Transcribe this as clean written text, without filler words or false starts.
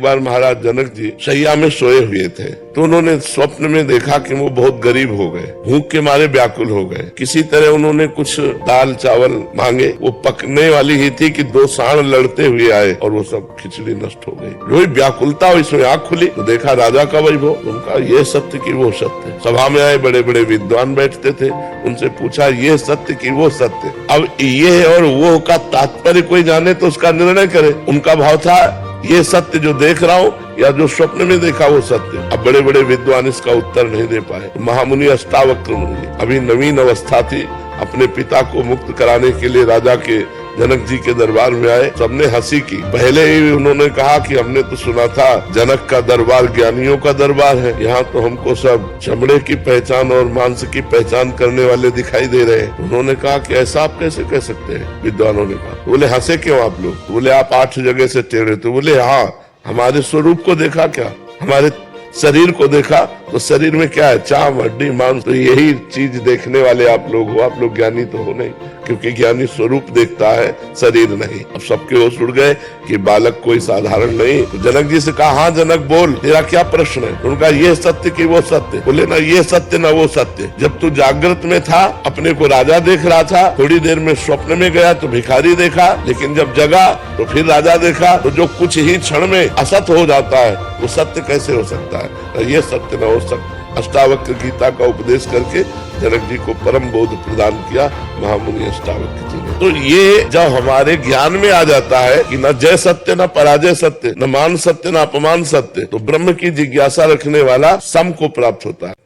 बार महाराज जनक जी शैया में सोए हुए थे, तो उन्होंने स्वप्न में देखा कि वो बहुत गरीब हो गए, भूख के मारे व्याकुल हो गए। किसी तरह उन्होंने कुछ दाल चावल मांगे, वो पकने वाली ही थी कि 2 सांड लड़ते हुए आए और वो सब खिचड़ी नष्ट हो गई। जो व्याकुलता हुई, इसमें आँख खुली तो देखा राजा का वैभव। उनका ये सत्य की वो सत्य। सभा में आए बड़े बड़े विद्वान बैठते थे, उनसे पूछा ये सत्य की वो सत्य। अब ये और वो का तात्पर्य कोई जाने तो उसका निर्णय करे। उनका भाव था ये सत्य जो देख रहा हूँ या जो स्वप्न में देखा वो सत्य। अब बड़े बड़े विद्वान इसका उत्तर नहीं दे पाए। महामुनि अष्टावक्र मुनि अभी नवीन अवस्था थी, अपने पिता को मुक्त कराने के लिए राजा के जनक जी के दरबार में आए। सबने हंसी की। पहले ही उन्होंने कहा कि हमने तो सुना था जनक का दरबार ज्ञानियों का दरबार है, यहाँ तो हमको सब चमड़े की पहचान और मांस की पहचान करने वाले दिखाई दे रहे हैं। उन्होंने कहा कि ऐसा आप कैसे कह सकते हैं? विद्वानों ने कहा। बोले हंसे क्यों आप लोग? बोले आप 8 जगह से टेढ़े थे। बोले हाँ, हमारे स्वरूप को देखा क्या? हमारे शरीर को देखा तो शरीर में क्या है? चाम हड्डी मांस। तो यही चीज देखने वाले आप लोग हो। आप लोग ज्ञानी तो हो नहीं, क्योंकि ज्ञानी स्वरूप देखता है, शरीर नहीं। अब सबके होश उड़ गए कि बालक कोई साधारण नहीं। तो जनक जी से कहा हाँ जनक बोल, तेरा क्या प्रश्न है? उनका ये सत्य कि वो सत्य? बोले ना ये सत्य ना वो सत्य। जब तू जागृत में था अपने को राजा देख रहा था, थोड़ी देर में स्वप्न में गया तो भिखारी देखा, लेकिन जब जगा तो फिर राजा देखा। तो जो कुछ ही क्षण में असत हो जाता है वो सत्य कैसे हो सकता है? ये सत्य ना हो सकता। अष्टावक्र गीता का उपदेश करके जनक जी को परम बोध प्रदान किया महामुनि अष्टावक्र जी ने। तो ये जब हमारे ज्ञान में आ जाता है कि न जय सत्य न पराजय सत्य, न मान सत्य न अपमान सत्य, तो ब्रह्म की जिज्ञासा रखने वाला सम को प्राप्त होता है।